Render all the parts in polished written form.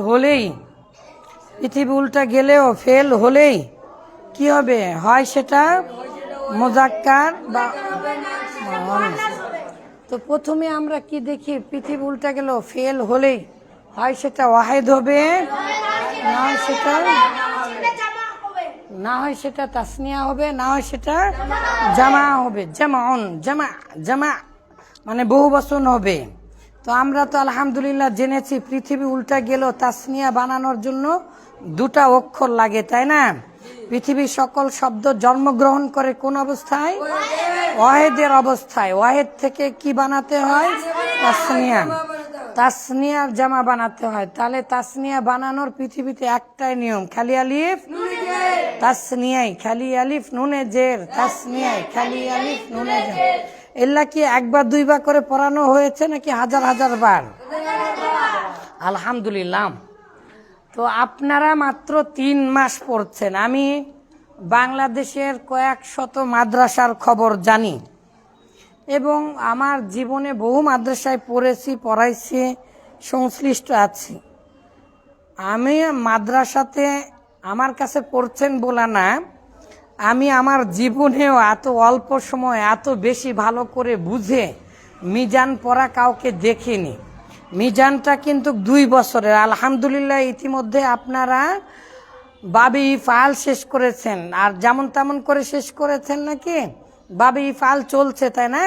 হলেই, পৃথিবী উল্টা গেলেও ফেল হলেই কি হবে? হয় সেটা মুজাক্কার বা মুয়ান্নাস। তো প্রথমে আমরা কি দেখি? পৃথিবী উল্টা গেলেও ফেল হলেই হয় সেটা ওয়াহিদ হবে, না হয় সেটা তাসনিয়া হবে, না হয় সেটা জামা হবে। জামাউন, জামা জামা মানে বহুবচন হবে। তো আমরা তো আলহামদুলিল্লাহ জেনেছি পৃথিবী উল্টা গেলেও তাসনিয়া বানানোর জন্য দুটা অক্ষর লাগে, তাই না? পৃথিবীর সকল শব্দ জন্মগ্রহণ করে কোন অবস্থায়? ওয়াহেদের অবস্থায়। ওয়াহেদ থেকে কি বানাতে হয়? তাসনিয়া। তাসনিয়ার জামা বানাতে হয়। তাহলে তাসনিয়া বানানোর পৃথিবীতে একটাই নিয়ম, খালি আলিফ তাসনিয়াই, খালি আলিফ নুনে জের, তাসনিয়াই খালি আলিফ নুনে জের। এল্লা কি একবার দুইবার করে পড়ানো হয়েছে নাকি হাজার হাজার বার? আলহামদুলিল্লাহ। তো আপনারা মাত্র 3 মাস পড়ছেন। আমি বাংলাদেশের কয়েক শত মাদ্রাসার খবর জানি এবং আমার জীবনে বহু মাদ্রাসায় পড়েছি, পড়াইছি, সংশ্লিষ্ট আছি। আমি মাদ্রাসাতে আমার কাছে পড়ছেন বলা না, আমি আমার জীবনেও এত অল্প সময় এত বেশি ভালো করে বুঝে মিজান পড়া কাউকে দেখিনি। মিজানটা কিন্তু 2 বছরের। আলহামদুলিল্লাহ ইতিমধ্যে আপনারা বাবে ইফআল শেষ করেছেন, আর যেমন তেমন করে শেষ করেছেন নাকি? বাবে ইফআল চলছে, তাই না?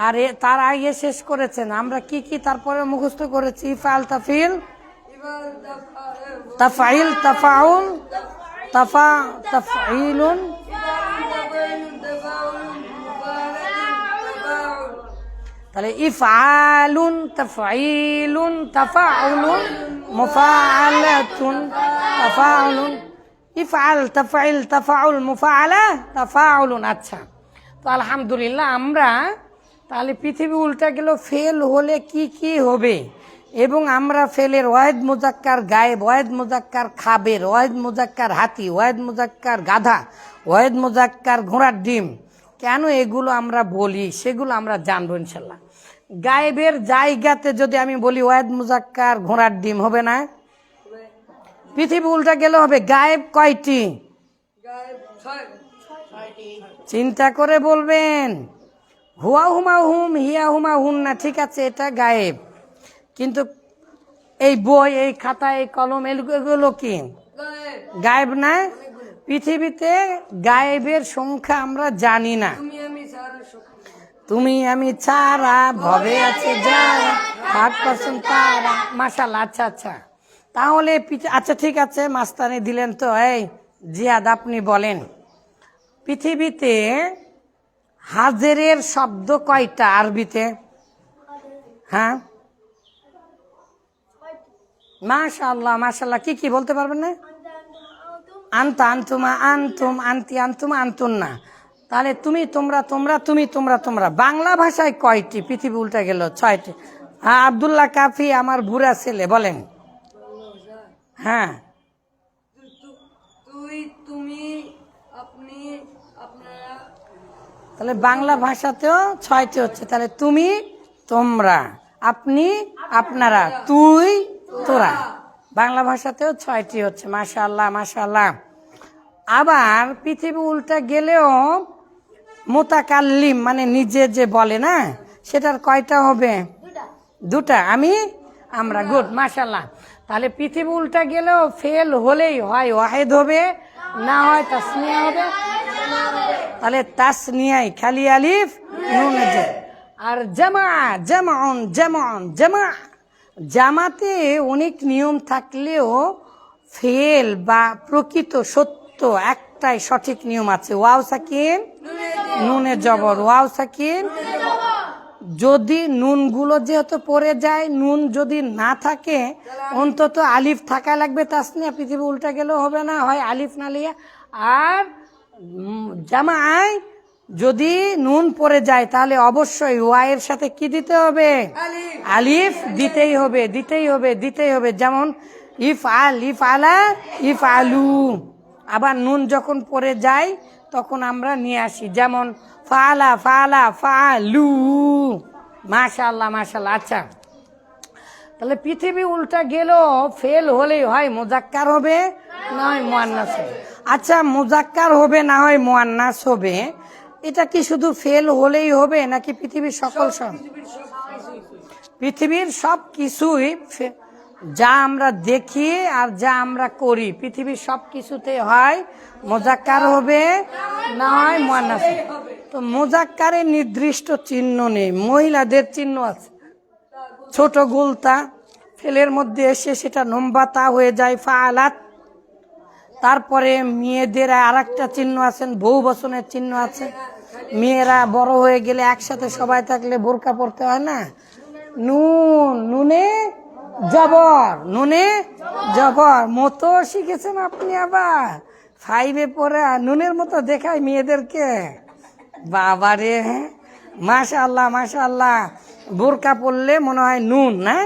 আর তার আগে শেষ করেছেন। আমরা কি কি তারপরে মুখস্থ করেছি? ইফআল, তাফিল, তাফাইল, তাফাউল, তাফাইলুন, তাহলে ইফআলুন, তাফাইলুন, তাফাউলুন, মুফাআলাতুন, তাফাউলুন, ইফআল, তাফাইল, তাফাউল, মুফাআলা, তাফাউলুন। আচ্ছা, তো আলহামদুলিল্লাহ আমরা তাহলে পৃথিবী উল্টা গেল ফেল হলে কি কি হবে, এবং আমরা ফেলের ওয়াহিদ মুজাক্কার গায়েব, ওয়াহিদ মুজাক্কার খাবের, ওয়াহিদ মুজাক্কার হাতি, ওয়াহিদ মুজাক্কার গাধা, ওয়াহিদ মুজাক্কার ঘোড়ার ডিম, কেন এগুলো আমরা বলি সেগুলো আমরা জানবো ইনশাল্লাহ। গায়েবের জায়গাতে যদি আমি বলি ওয়াহিদ মুজাক্কার ঘোড়ার ডিম, হবে না? পৃথিবী উল্টা গেলে হবে। গায়েব কয়টি? চিন্তা করে বলবেন। হুয়া হুমা হুম, হিয়া হুমা হুন না, ঠিক আছে, এটা গায়েব। কিন্তু এই বই, এই খাতা, এই কলম, এগুলো কি গায়েব না? পৃথিবীতে গায়েবের সংখ্যা আমরা জানি না। তুমি আমি ছাড়া ভবে আছে যারা, 5% তারা। মাশাআল্লাহ। আচ্ছা আচ্ছা, তাহলে আচ্ছা ঠিক আছে, মাস্তানি দিলেন তো। এই জিয়াদ আপনি বলেন, পৃথিবীতে হাজেরের শব্দ কয়টা আরবিতে? হ্যাঁ, মাশাআল্লাহ মাশাআল্লাহ। কি কি বলতে পারবেন না? আনতা, আনতুমা, আনতুম, আনতি, আনতুমা, আনতুন না। তাহলে তুমি, তোমরা, তোমরা, তুমি, তোমরা, তোমরা। বাংলা ভাষায় কয়টি? পৃথিবী উল্টা গেল 6টি। হ্যাঁ, আব্দুল্লাহ কাফি আমার বুড়া ছেলে, বলেন। হ্যাঁ, তাহলে বাংলা ভাষাতেও 6টি হচ্ছে। তাহলে তুমি, তোমরা, আপনি, আপনারা, তুই, তোরা। বাংলা ভাষাতেও 6টি হচ্ছে। মাশাআল্লাহ মাশাআল্লাহ। আবার পৃথিবী উল্টা গেলেও মুতাকাল্লিম মানে নিজে যে বলে না, সেটার কয়টা হবে? 2টা। আমি, আমরা। গুড, মাশাআল্লাহ। তাহলে পৃথিবী উল্টা গেলেও ফেল হলেই হয় ওয়াহিদ হবে, না হয় তাসনিয়া হবে। তাহলে তাসনিয়াই খালি আলিফ নুন জের। আর জামা, জামাউন, জামাউন, জামা। জামাতে অনেক নিয়ম থাকলেও ফেল বা প্রকৃত সত্য একটাই সঠিক নিয়ম আছে, ওয়াও সাকিন নুনে জবর, ওয়াও সাকিন। যদি নুনগুলো যেহেতু পড়ে যায়, নুন যদি না থাকে অন্তত আলিফ থাকা লাগবে তাসনিয়া। পৃথিবী উল্টা গেলেও হবে না, হয় আলিফ না লিয়া। আর জামায় যদি নুন পড়ে যায় তাহলে অবশ্যই ওয়াইয়ের সাথে কি দিতে হবে? আলিফ দিতেই হবে, দিতেই হবে, দিতেই হবে। যেমন ইফ আল, ইফ আলা, ইফ আলু। আবার নুন যখন পড়ে যায় তখন আমরা নিয়ে আসি, যেমন ফালা, ফালা, ফালু। মাশাআল্লাহ মাশাআল্লাহ। আচ্ছা, তাহলে পৃথিবী উল্টা গেল ফেল হলেই হয় মুজাক্কার হবে না হয় মুয়ান্নাস হবে। আচ্ছা মুজাক্কার হবে না হয় মুয়ান্নাস হবে, এটা কি শুধু ফেল হলেই হবে নাকি পৃথিবীর সকল পৃথিবীর সব কিছুই যা আমরা দেখি আর যা আমরা করি পৃথিবীর সব কিছুতে হয় মুজাক্কার হবে না হয় মুয়ান্নাস হবে। তো মুজাক্কারের নির্দিষ্ট চিহ্ন নেই, মহিলাদের চিহ্ন আছে, ছোট গুলতা ফেলের মধ্যে এসে সেটা নম্বাতা হয়ে যায় ফাআলাত। তারপরে মেয়েদের আর একটা চিহ্ন আছেন, বহু বচনের চিহ্ন আছে। মেয়েরা বড় হয়ে গেলে একসাথে সবাই থাকলে বোরকা পরতে হয় না, নুন নুনে জবর, নুনে জবর মতো শিখেছেন আপনি, আবার 5-এ পড়ে নুনের মতো দেখায় মেয়েদেরকে। বাবারে, মাশাআল্লাহ মাশাআল্লাহ। বোরকা পরলে মনে হয় নুন, না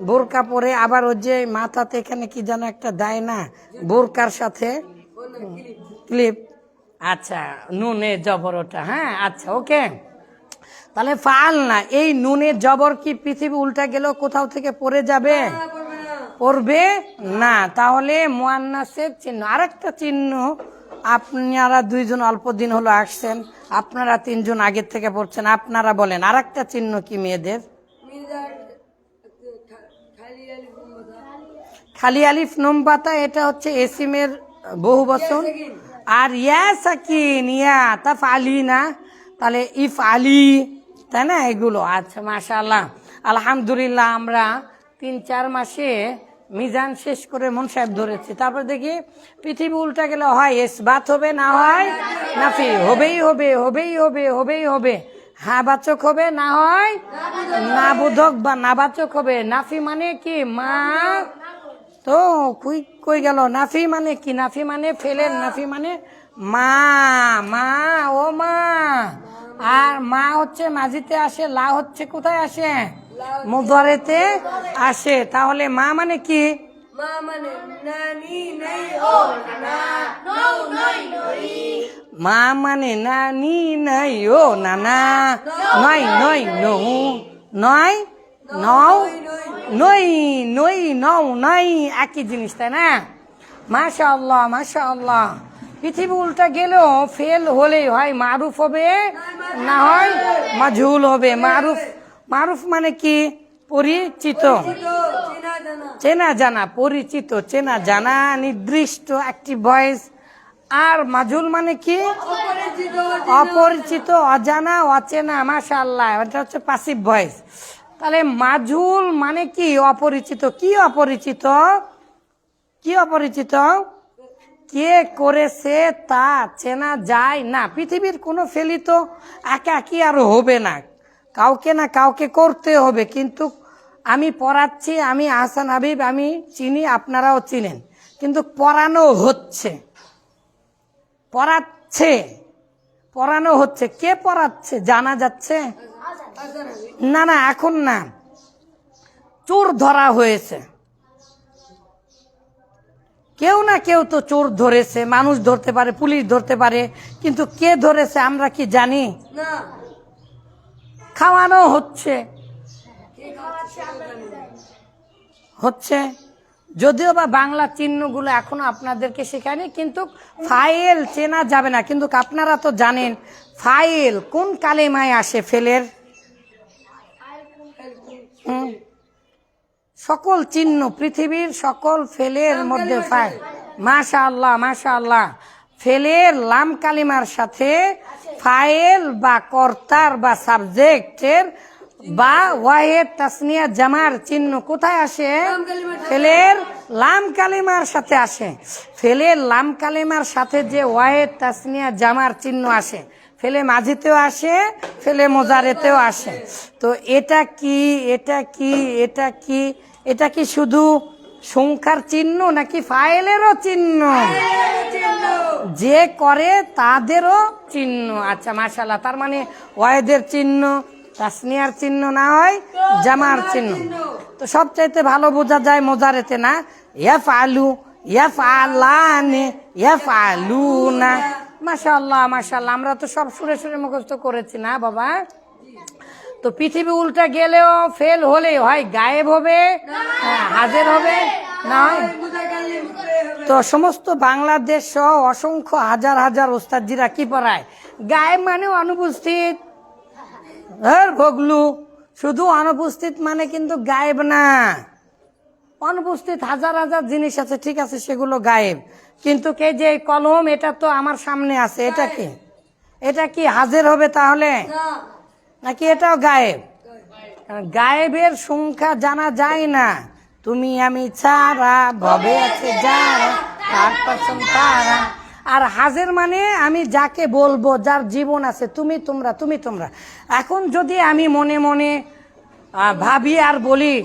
বোরকা পরে আবার ওই যে মাথাতে এখানে কি যেন একটা দেয় না বোরকার সাথে ক্লিপ, আচ্ছা নুনে জবর ওটা, হ্যাঁ আচ্ছা ওকে। তাহলে ফাল না, এই নুনের জবর কি পৃথিবী উল্টা গেল কোথাও থেকে পড়ে যাবে? পড়বে না। তাহলে মুয়ান্নাসের চিহ্ন আরেকটা চিহ্ন, আপনারা 2 জন অল্প দিন হলো আসছেন, আপনারা 3 জন আগের থেকে পড়ছেন, আপনারা বলেন আরেকটা চিহ্ন কি মেয়েদের? খালি আলিফ নুন পাতা, এটা হচ্ছে এসিমের বহু বচন। আর ইয়া সাকিন ইয়া তাফআলি না, তাহলে ইফ আলি, তাই না এগুলো। আচ্ছা মাশাআল্লাহ আলহামদুলিল্লাহ, আমরা 3-4 মাসে মিজান শেষ করে মন সাহেব ধরেছি। তারপর দেখি পৃথিবী উল্টা গেলে হয় ইসবাত হবে না হয় নাফি, হবেই হবে হবেই হবে হবেই হবে, হ্যাঁ বাচক হবে না হয় না বোধক বা নাবাচক হবে। নাফি মানে কি? মা, তো কই গেল নাফি মানে কি? নাফি মানে ফেলের নাফি মানে মা, মা ও মা। আর মা হচ্ছে মাজিতে আসে, লা হচ্ছে কোথায় আসে? মুদারেতে আসে। তাহলে মা মানে কি? মা মানে নানি নাই ও না, নও নই নই। মা মানে নানি নাই ও নানা, নয় নয় নৌ, নয় নও নই, নই নও নই, একই জিনিস, তাই না? মাশাআল্লাহ মাশাআল্লাহ। পৃথিবী উল্টা গেলেও ফেল হলেই হয় মারুফ হবে না হয় মাজহুল হবে। মারুফ, মারুফ মানে কি? পরিচিত, চেনা জানা, পরিচিত চেনা জানা নির্দিষ্ট একটি ভয়েস। আর মাজহুল মানে কি? অপরিচিত, অজানা, অচেনা। মাশাআল্লাহ, এটা হচ্ছে পাসিভ ভয়েস। তাহলে মাজহুল মানে কি? অপরিচিত। কি অপরিচিত? কি অপরিচিত? কে করেছে তা চেনা যায় না। পৃথিবীর কোনো ফেলি তো একা একই আর হবে না, কাউকে না কাউকে করতে হবে। কিন্তু আমি পড়াচ্ছি, আমি আহসান হাবিব, আমি চিনি, আপনারাও চিনেন, কিন্তু পড়ানো হচ্ছে, পড়াচ্ছে, পড়ানো হচ্ছে। কে পড়াচ্ছে জানা যাচ্ছে না, না এখন না। চোর ধরা হয়েছে, কেউ না কেউ তো চোর ধরেছে, মানুষ ধরতে পারে, পুলিশ ধরতে পারে, কিন্তু কে ধরেছে আমরা কি জানি? খাওয়ানো হচ্ছে, হচ্ছে। যদিও বা বাংলা চিহ্নগুলো এখনো আপনাদেরকে শেখায়নি, কিন্তু ফাইল চেনা যাবে না। কিন্তু আপনারা তো জানেন ফাইল কোন কালেমায় আসে? ফেলের সকল চিহ্ন, পৃথিবীর সকল ফেলের মধ্যে ফাইল। মাশাআল্লাহ মাশাআল্লাহ। ফেলের লাম কালিমার সাথে ফাইল বা কর্তার বা সাবজেক্টের বা ওয়াহেদ তাসনিয়া জামার চিহ্ন কোথায় আসে? ফেলের লাম কালিমার সাথে আসে। ফেলের লাম কালিমার সাথে যে ওয়াহেদ তাসনিয়া জামার চিহ্ন আসে, ফেলে মাঝিতেও আসে, ফেলে মোজারেতেও আসে। তো এটা কি, এটা কি, এটা কি? এটা কি শুধু সংখ্যার চিহ্ন নাকি ফাইলেরও চিহ্ন? যে করে তাদেরও চিহ্ন। আচ্ছা মাশাআল্লাহ। তার মানে ওয়াহেদের চিহ্ন, তাসনিয়ার চিহ্ন না হয় জামার চিহ্ন। তো সবচাইতে ভালো বোঝা যায় মোজারেতে, না? ইয়াফআলু, ইয়াফআলানি, ইয়াফআলুনা। মাশাআল্লাহ মাশাআল্লাহ। আমরা তো সব সুরে সুরে মুখস্থ করেছি না বাবা? তো পৃথিবী উল্টা গেলেও ফেল হলে হয় গায়েব হবে, হাজির হবে, না হয়। তো সমস্ত বাংলাদেশ সহ অসংখ্য হাজার হাজার ওস্তাদজিরা কি পড়ায়, গায়েব মানে অনুপস্থিত। ভগলু, শুধু অনুপস্থিত মানে কিন্তু গায়েব না। অনুপস্থিত হাজার হাজার জিনিস আছে, ঠিক আছে, সেগুলো গায়েব। কিন্তু কে যে কলম, এটা তো আমার সামনে আছে, এটা কি হাজির হবে তাহলে, নাকি এটাও গায়েব? গায়েবের সংখ্যা জানা যায় না। তুমি আমি ছাড়া ভবে আছে যারা, তার পছন্দ তারা। আর হাজির মানে আমি যাকে বলবো, যার জীবন আছে, তুমি তোমরা, তুমি তোমরা। এখন যদি আমি মনে মনে ভাবি আর বলি,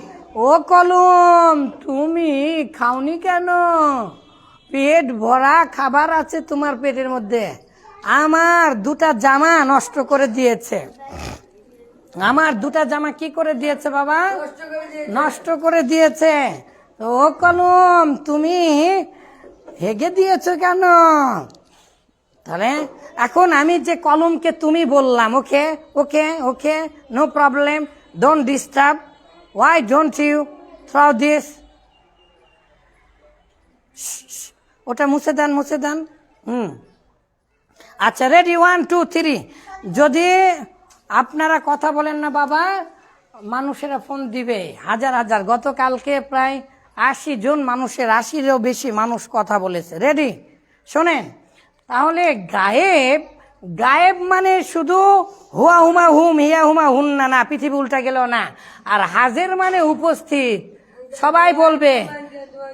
ও কলম তুমি খাওনি কেন, পেট ভরা খাবার আছে তোমার পেটের মধ্যে, আমার দুটা জামা নষ্ট করে দিয়েছে। আমার দুটা জামা কি করে দিয়েছে বাবা, নষ্ট করে দিয়েছে। ও কলম তুমি হেগে দিয়েছো কেন? তাহলে এখন আমি যে কলমকে তুমি বললাম, okay okay okay, no problem, don't disturb, why don't you throw this, ওটা মুছে দেন, মুছে দেন। আচ্ছা, রেডি, 1 2 3। যদি আপনারা কথা বলেন না বাবা, মানুষেরা ফোন দিবে হাজার হাজার। গতকালকে প্রায় 80 জন মানুষের, 80-এরও বেশি মানুষ কথা বলেছে। রেডি, শোনেন তাহলে। গায়েব, গায়েব মানে শুধু হুয়া হুমা হুম, হিয়া হুমা হুন না, না, পৃথিবী উল্টা গেল না। আর হাজির মানে উপস্থিত। সবাই বলবে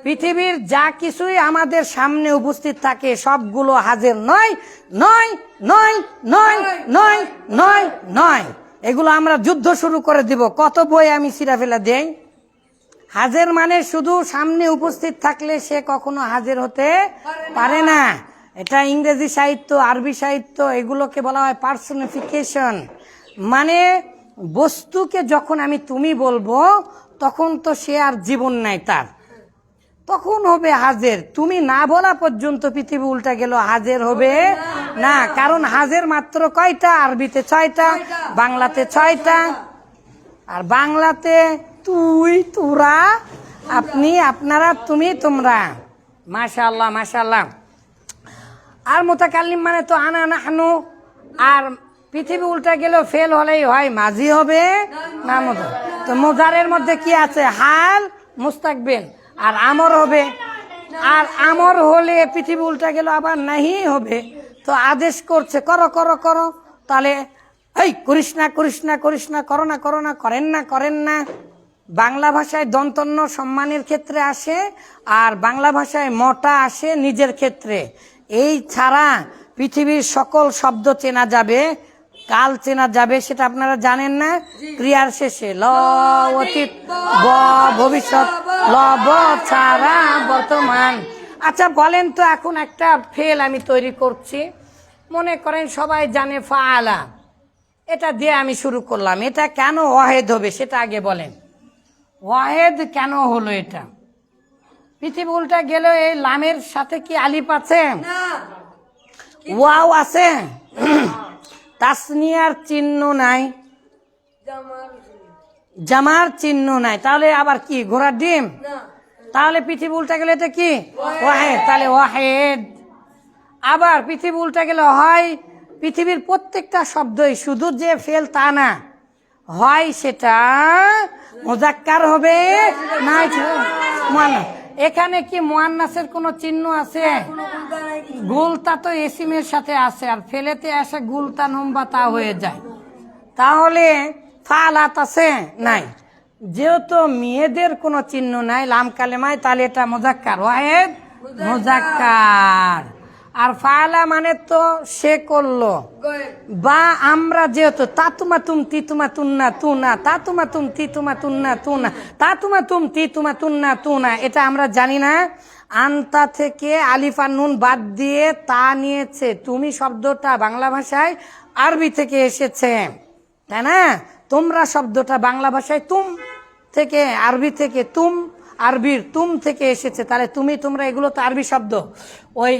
পৃথিবীর যা কিছুই আমাদের সামনে উপস্থিত থাকে সবগুলো হাজির নয়, নয়, নয়, নয়, নয়, নয়, নয়। এগুলো আমরা যুদ্ধ শুরু করে দিব। কত বই আমি ছিঁড়া ফেলা দেই। হাজির মানে শুধু সামনে উপস্থিত থাকলে সে কখনো হাজির হতে পারে না। এটা ইংরেজি সাহিত্য, আরবি সাহিত্য, এগুলোকে বলা হয় পার্সনিফিকেশন। মানে বস্তুকে যখন আমি তুমি বলবো, তখন তো সে আর জীবন নাই তার, তখন হবে হাজির। তুমি না বলা পর্যন্ত পৃথিবী উল্টা গেল হাজির হবে না। কারণ হাজির মাত্র কয়টা, আরবিতে 6টা, বাংলাতে 6টা। আর বাংলাতে তুই, তোরা, আপনি, আপনারা, তুমি, তোমরা। মাশাআল্লাহ, মাশাআল্লাহ। আর মুতাকাল্লিম মানে তো আনা নাহনু। আর পৃথিবী উল্টা গেলেও ফেল হলেই হয় মাজি হবে না মুজা। তো মুজারের মধ্যে কি আছে, হাল, মুস্তাকবিল, আর আমর হবে। আর আমর হলে পৃথিবী উল্টা গেল আবার নাহি হবে। তো আদেশ করছে করো করো করো, তাহলে এই করিস না, করিস না, করিস না, করো না, করো না, করেন না, করেন না। বাংলা ভাষায় দন্তন্য সম্মানের ক্ষেত্রে আসে, আর বাংলা ভাষায় মটা আসে নিজের ক্ষেত্রে। এই ছাড়া পৃথিবীর সকল শব্দ চেনা যাবে, কাল চেনা যাবে, সেটা আপনারা জানেন না। ক্রিয়ার শেষে ল, অতীত, ব, ভবিষ্যৎ, ল, ব ছাড়া বর্তমান। আচ্ছা বলেন তো, এখন একটা ফেল আমি তৈরি করছি। মনে করেন সবাই জানে ফাআলা, এটা দিয়ে আমি শুরু করলাম। এটা কেন ওয়াহেদ হবে সেটা আগে বলেন। ওয়াহেদ কেন হলো এটা? পৃথিবী উল্টা গেলেও এই লামের সাথে কি আলিফ আছে? ওয়াও আছে? তাসনিয়ার চিহ্ন নাই, জামার চিহ্ন নাই, তাহলে আবার কি ঘোড়ার ডিম? তাহলে পৃথিবী উল্টা গেলে এটা কি ওয়াহেদ, তাহলে ওয়াহেদ। আবার পৃথিবী উল্টা গেলে হয় পৃথিবীর প্রত্যেকটা শব্দই, শুধু যে ফেল তা না, হয় সেটা মুজাক্কার হবে না মুয়ান্নাস। এখানে কি মুয়ান্নাসের কোনো চিহ্ন আছে? গুলতা তো এসিমের সাথে আছে, আর ফেলেতে আসে গুলতা নম্বা তা হয়ে যায়। তাহলে ফালাত আছে? নাই। যেহেতু মেয়েদের কোনো চিহ্ন নাই লাম কালেমায়, তাহলে এটা মুজাক্কার, ওয়াহেদ মুজাক্কার। আর ফালা মানে তো সে করলো, বা আমরা যেহেতু তাতুমা তুম তিতুমা তুন্না তুনা, তাতুমা তুম তিতুমা তুন্না তুনা, তাতুমা তুম তিতুমা তুন্না তুনা, এটা আমরা জানি না। আন্তা থেকে আলিফ আর নুন বাদ দিয়ে তা নিয়েছে। তুমি শব্দটা বাংলা ভাষায় আরবি থেকে এসেছে, তাই না? তোমরা শব্দটা বাংলা ভাষায় তুম থেকে, আরবি থেকে তুম, আরবির তুম থেকে এসেছে। তাহলে তুমি, তোমরা, এগুলো তো আরবি শব্দ। ওই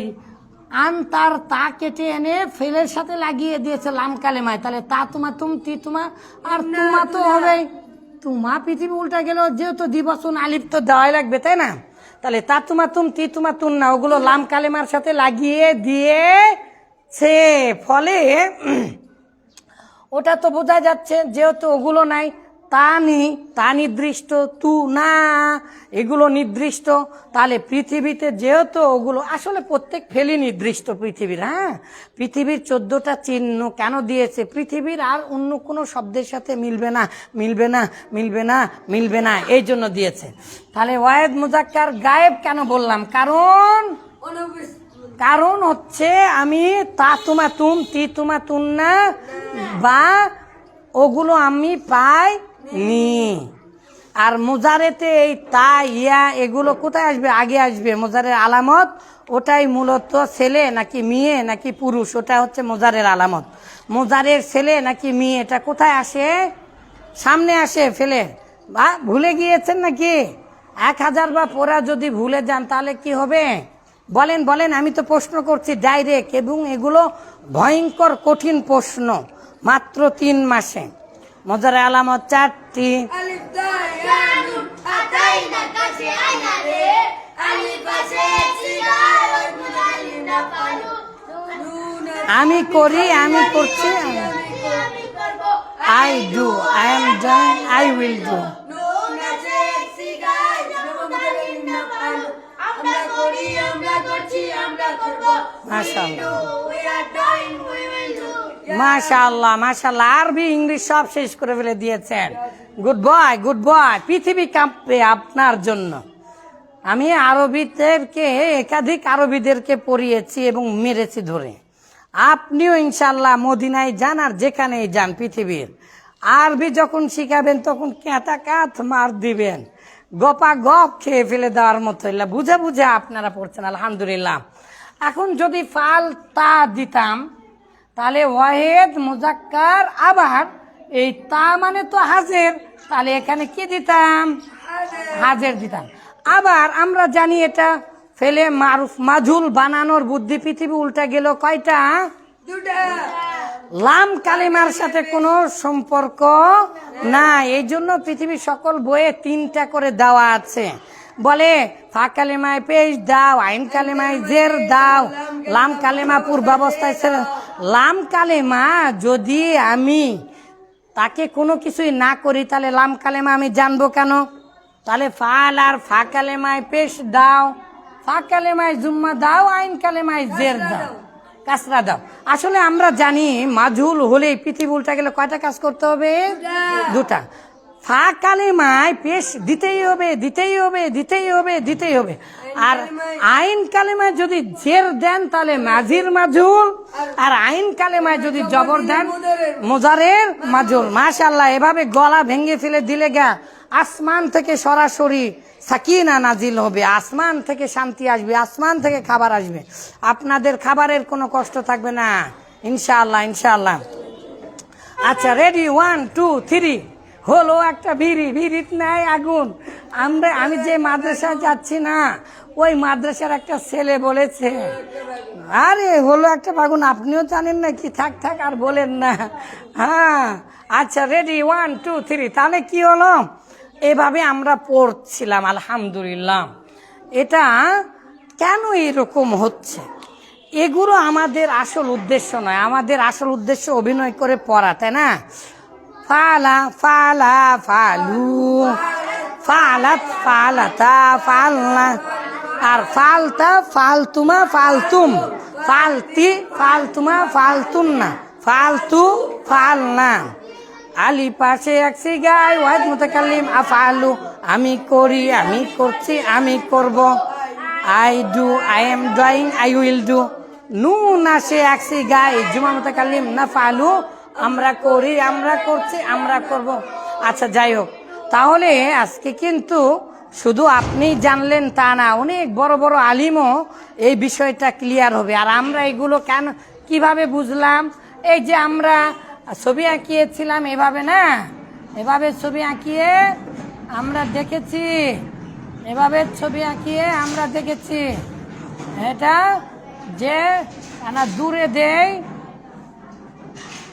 আন তার তা কেটে এনে ফেলের সাথে লাগিয়ে দিয়েছে লাম কালেমায়, তাহলে তা তোমা তুম তি তোমা আর তোমা তো হবেই। তোমা পৃথিবী উল্টা গেল, যেহেতু দ্বিবচন আলিফ তো দেওয়াই লাগবে, তাই না? তাহলে তা তোমা তুম তি তোমা তুম না, ওগুলো লাম কালেমার সাথে লাগিয়ে দিয়েছে, ফলে ওটা তো বোঝা যাচ্ছে যেহেতু ওগুলো নাই, তা নির্দিষ্ট, তু না এগুলো নির্দিষ্ট, তাহলে পৃথিবীতে যেহেতু ওগুলো আসলে প্রত্যেক ফেলই নির্দিষ্ট পৃথিবীর। হ্যাঁ, পৃথিবীর 14টা চিহ্ন কেন দিয়েছে? পৃথিবীর আর অন্য কোনো শব্দের সাথে মিলবে না, মিলবে না, মিলবে না, মিলবে না, এই জন্য দিয়েছে। তাহলে ওয়াহেদ মুজাক্কার গায়েব কেন বললাম? কারণ হচ্ছে আমি তা তোমা তুম তি তোমা তুম না বা ওগুলো আমি পাইনি। আর মোজারেতে এই তা ইয়া এগুলো কোথায় আসবে? আগে আসবে। মোজারের আলামত ওটাই মূলত ছেলে নাকি মেয়ে নাকি পুরুষ, ওটা হচ্ছে মোজারের আলামত। মোজারের ছেলে নাকি মেয়ে এটা কোথায় আসে? সামনে আসে ফেলে। বা ভুলে গিয়েছেন নাকি? 1000 বার পড়া যদি ভুলে যান তাহলে কি হবে? বলেন বলেন, আমি তো প্রশ্ন করছি ডাইরেক্ট, এবং এগুলো ভয়ঙ্কর কঠিন প্রশ্ন, মাত্র 3 মাসে। মোজারের আলামত 4টি। আমি করি, আমি করছি, I do, I am doing, I will do. মাশাআল্লাহ মাশাআল্লাহ, আরবি ইংলিশ সব শেষ করে ফেলে দিয়েছেন। Good boy, good boy. পৃথিবী কাঁপবে আপনার জন্য। আমি আরবিদেরকে, একাধিক আরবিদেরকে পড়িয়েছি এবং মেরেছি ধরে। আপনিও ইনশাল্লাহ মদিনায় যান আর যেখানেই যান পৃথিবীর, আরবি যখন শিখাবেন তখন ক্যাঁতা কাত মার দিবেন, গপা গপ খেয়ে ফেলে দেওয়ার মতো। বুঝে বুঝে আপনারা পড়ছেন, আলহামদুলিল্লাহ। এখন যদি ফাল তা দিতাম তাহলে ওয়াহেদ মুজাক্কার, আবার এই তা মানে তো হাজের, তাহলে এখানে কি দিতাম? হাজের দিতাম। আবার আমরা জানি এটা ফেলে মারুফ মাজহুল বানানোর বুদ্ধি পৃথিবী উল্টা গেল কয়টা? 2টা। লাম কালিমার সাথে কোনো সম্পর্ক না, এই জন্য পৃথিবীর সকল বইয়ে 3টা করে দেওয়া আছে। বলে ফা কালিমায় পেশ দাও, আইন কালিমায় জের দাও, লাম কালিমা পূর্বাবস্থায় ছেড়ে। লাম কালিমা যদি আমি তাকে কোনো কিছুই না করি তাহলে লাম কালিমা আমি জানবো কেন? তাহলে ফাল আর ফা কালিমায় পেশ দাও, ফা কালিমায় জুম্মা দাও, আইন কালিমায় জের দাও, কাসরা দাও। আসলে আমরা জানি মাজহুল হলে পৃথিবী উল্টা গেলে কয়টা কাজ করতে হবে? 2টা। ফা কালিমায় পেশ দিতেই হবে, দিতেই হবে, দিতেই হবে, দিতেই হবে। আর আইন কালিমায় যদি জের দেন তাহলে মাজির মাজহুল, আর আইন কালিমায় যদি জবর দেন মুজারের মাজহুল। মাশাআল্লাহ, এভাবে গলা ভেঙে ফেলে দিলে গা আসমান থেকে সরাসরি সাকিনা নাজিল হবে, আসমান থেকে শান্তি আসবে, আসমান থেকে খাবার আসবে, আপনাদের খাবারের কোনো কষ্ট থাকবে না ইনশাআল্লাহ, ইনশাআল্লাহ। আচ্ছা, রেডি? 1 2 3। হলো একটা বিড়ি, বিড়িত নাই আগুন। আমি যে মাদ্রাসায় যাচ্ছি না, ওই মাদ্রাসার একটা ছেলে বলেছে, আরে হলো একটা আগুন, আপনিও জানেন না কি? থাক থাক আর বলেন না। হ্যাঁ, আচ্ছা, রেডি? 1 2 3। তাহলে কি হলো? এভাবে আমরা পড়ছিলাম, আলহামদুলিল্লাহ। এটা কেন এরকম হচ্ছে? এগুলো আমাদের আসল উদ্দেশ্য নয়, আমাদের আসল উদ্দেশ্য অভিনয় করে পড়া, তাই না? ফালা ফালা ফালু, ফালাত ফালাতা ফালনা, আর ফালতা ফালতুমা ফালতুম, ফালতি ফালতুমা ফালতুন্না, ফালতু ফালনা। আলি পাশে এক সিগাই, ওয়াহিদ মুতাকাল্লিম আফআলু, আমি করি, আমি করছি, আমি করব। I do, I am doing, I will do. নুন আসে এক সিগাই, জুমা মুতাকাল্লিম নাফআলু, আমরা করি, আমরা করছি, আমরা করব। আচ্ছা, যাই হোক, তাহলে আজকে কিন্তু শুধু আপনি জানলেন তা না, অনেক বড় বড় আলিমও এই বিষয়টা ক্লিয়ার হবে। আর আমরা এগুলো কেন কিভাবে বুঝলাম? এই যে আমরা ছবি আঁকিয়েছিলাম এভাবে না, এভাবে ছবি আঁকিয়ে আমরা দেখেছি, এভাবে ছবি আঁকিয়ে আমরা দেখেছি, এটা যে না দূরে দেই,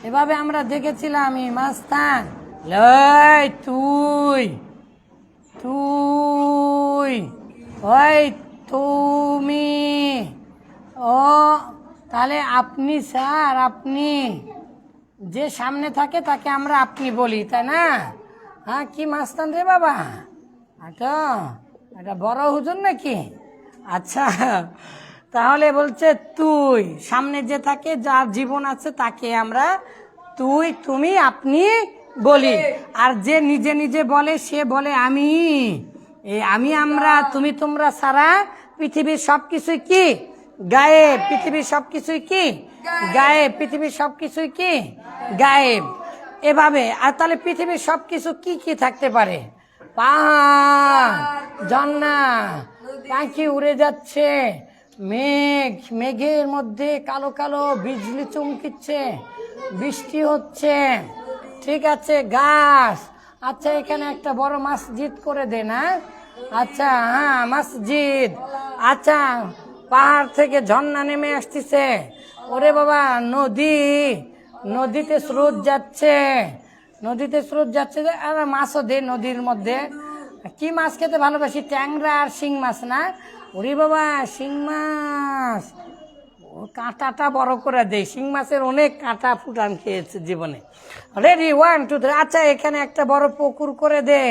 এভাবে আমরা দেখেছিলাম মাস্তান। লই তুই, তুই, ওই তুমি, ও তাহলে আপনি স্যার, আপনি যে সামনে থাকে তাকে আমরা আপনি বলি, তাই না? হ্যাঁ, কি মাস্তান রে বাবা, আচ্ছা এটা বড় হুজুর নাকি? আচ্ছা, তাহলে বলছে তুই, সামনে যে থাকে, যার জীবন আছে তাকে আমরা তুই, তুমি, আপনি বলি। আর যে নিজে নিজে বলে সে বলে আমি। এই আমি, আমরা, তুমি, তোমরা সারা পৃথিবীর সবকিছুই কি গায়েব, পৃথিবীর সবকিছুই কি গায়েব, পৃথিবীর সবকিছুই কি গায়েব। এভাবে। আর তাহলে পৃথিবীর সবকিছু কি কি থাকতে পারে? পাহাড়, ঝর্ণা, পাখি উড়ে যাচ্ছে, মেঘ, মেঘের মধ্যে কালো কালো বিজলি চমকিচ্ছে, বৃষ্টি হচ্ছে, ঠিক আছে, গাছ। আচ্ছা, এখানে একটা বড় মসজিদ করে দে না? আচ্ছা, হ্যাঁ মসজিদ। আচ্ছা, পাহাড় থেকে ঝর্ণা নেমে আসতেছে, ওরে বাবা নদী, নদীতে স্রোত যাচ্ছে, নদীতে স্রোত যাচ্ছে, আর মাছও দে নদীর মধ্যে। কি মাছ খেতে ভালোবাসি? ট্যাংরা আর শিং মাছ না? ওরে বাবা শিং মাছ, ও কাঁটাটা বড় করে দেয়, শিং মাছের অনেক কাঁটা ফুটান খেয়েছে জীবনে। রেডি, 1 2 3। আচ্ছা, এখানে একটা বড় পুকুর করে দে,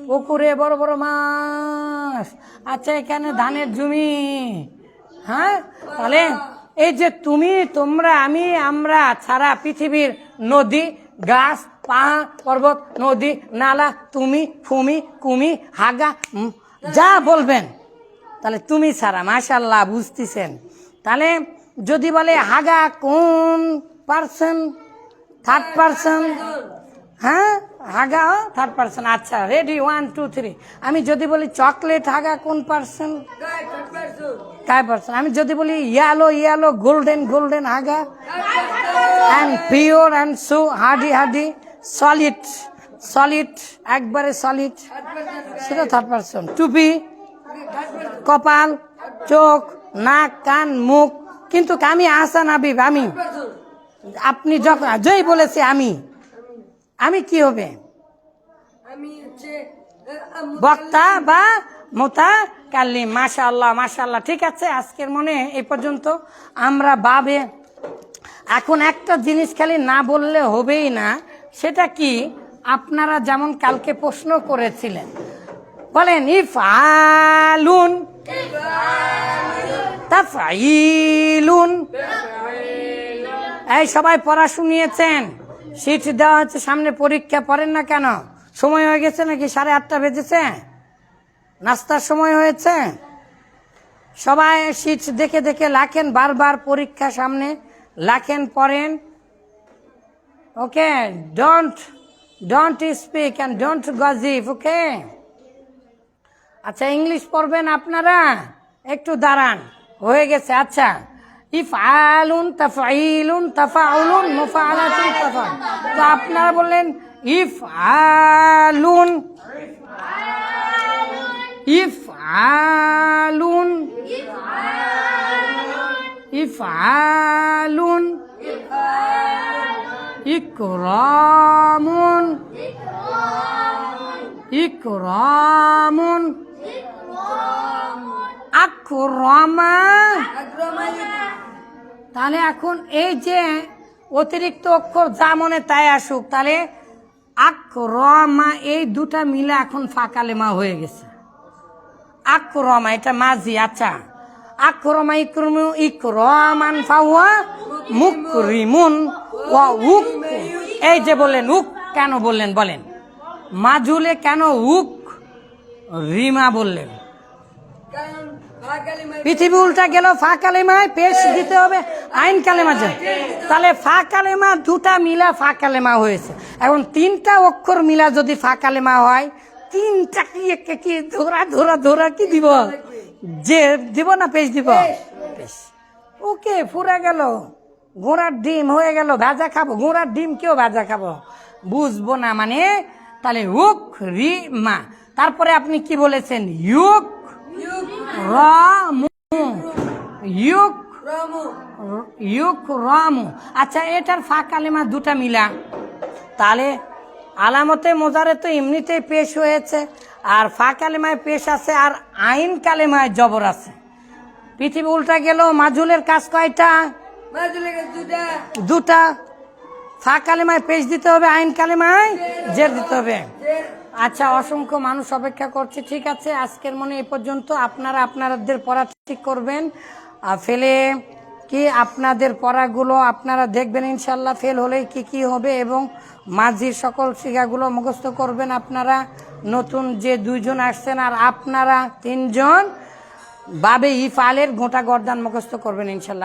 পুকুরে বড় বড় মাছ। আচ্ছা, এখানে ধানের জমি। হ্যাঁ, তাহলে এই যে তুমি, তোমরা, আমি, আমরা ছাড়া পৃথিবীর নদী, গাছ, পাহাড়, পর্বত, নদী, নালা, তুমি, ফুমি, কুমি, হাগা, যা বলবেন, তাহলে তুমি ছাড়া। মাশাআল্লাহ, বুঝতেছেন? তাহলে যদি বলে হাগা কোন পার্সন? Third person. হ্যাঁ, হাগা থার্ড পার্সন। আচ্ছা, রেডি, 1 2 3। আমি যদি বলি চকলেট হাগা কোন পার্সন? Third person. আমি যদি বলি ইয়েলো ইয়েলো, গোল্ডেন গোল্ডেন হাগা, and pure and so hardy hardy, solid solid, একবারে সলিড, সেটা থার্ড পার্সন। টুপি, কপাল, চোখ, নাক, কান, মুখ। কিন্তু আমি আহসান হাবিব, আমি, আপনি যখন যেই বলেছে আমি, আমি কি হবে? বক্তা বা মুতাকাল্লিম। মাশাআল্লাহ মাশাআল্লাহ। ঠিক আছে, আজকের মনে এই পর্যন্ত। আমরা বাবে এখন একটা জিনিস খালি না বললে হবেই না, সেটা কি? আপনারা যেমন কালকে প্রশ্ন করেছিলেন, বলেন ইফআলুন, তাফঈলুন। এই সবাই পড়া শুনিয়েছেন? শীট দেওয়া হচ্ছে সামনে, পরীক্ষা। পড়েন না কেন? সময় হয়ে গেছে নাকি? 8:30 বেজেছে, নাস্তার সময় হয়েছে। সবাই শীট দেখে দেখে লেখেন, বারবার পরীক্ষা সামনে, লেখেন, পড়েন। Okay, don't speak and don't gossip. Okay, আচ্ছা, ইংলিশ পড়বেন আপনারা? একটু দাঁড়ান, হয়ে গেছে। আচ্ছা, ইফআলুন, তাফঈলুন, তাফাউলুন, মুফআলাতুন, তাফাল। তো আপনারা বললেন ইফআলুন, ইফআলুন, ইফআলুন, ইকরামুন, ইকরামুন, আক্রমা। তাহলে এখন এই যে অতিরিক্ত অক্ষর যা মনে তাই আসুক, তাহলে আক্রমা, এই দুটা মিলে এখন ফাঁকালেমা হয়ে গেছে। আক্রমা, এটা মাঝি। আচ্ছা, আক্রমা ইকরমু ইকরামান ফাহুয়া মুকরিমুন ওয়া উক। এই যে বললেন উক, কেন বললেন বলেন? মাজুলে কেন উক রিমা বললেন? পৃথিবী উল্টা গেল, ফা কালেমায় পেশ দিতে হবে আইন কালেমা। তাহলে ফা কালেমা দুটা মিলা ফা কালেমা হয়েছে। এখন 3টা অক্ষর মিলা যদি ফা কালেমা হয়, 3টা কি ধরা ধরা ধরা কি দিব? যে দিব না পেশ দিব? পেশ। ওকে, ফুরা গেল, ঘোড়ার ডিম হয়ে গেল ভাজা খাবো। ঘোড়ার ডিম কেউ ভাজা খাবো? বুঝবো না মানে। তাহলে উক রিমা। তারপরে আপনি কি বলেছেন? ইউক রামু, ইউক ইউক রামু। আচ্ছা, এটার ফা কালেমা দুটা মিলা, তাহলে আলামতে মোজারে তো এমনিতেই পেশ হয়েছে, আর ফা কালেমায় পেশ আছে, আর আইন কালেমায় জবর আছে। পৃথিবী উল্টা গেল, মাজুলের কাজ কয়টা? দুটা। ফা কালেমায় পেশ দিতে হবে, আইন কালেমায় জের দিতে হবে। আচ্ছা, অসংখ্য মানুষ অপেক্ষা করছে। ঠিক আছে, আজকের মনে এই পর্যন্ত। আপনারা আপনাদের পড়া ঠিক করবেন, ফেলে কি আপনাদের পড়াগুলো আপনারা দেখবেন ইনশাল্লাহ, ফেল হলে কি কি হবে, এবং মাঝির সকল শিখাগুলো মুখস্থ করবেন আপনারা। নতুন যে দুইজন আসছেন আর আপনারা তিনজন বাবে ইফালের গোটা গর্দান মুখস্থ করবেন ইনশাল্লাহ।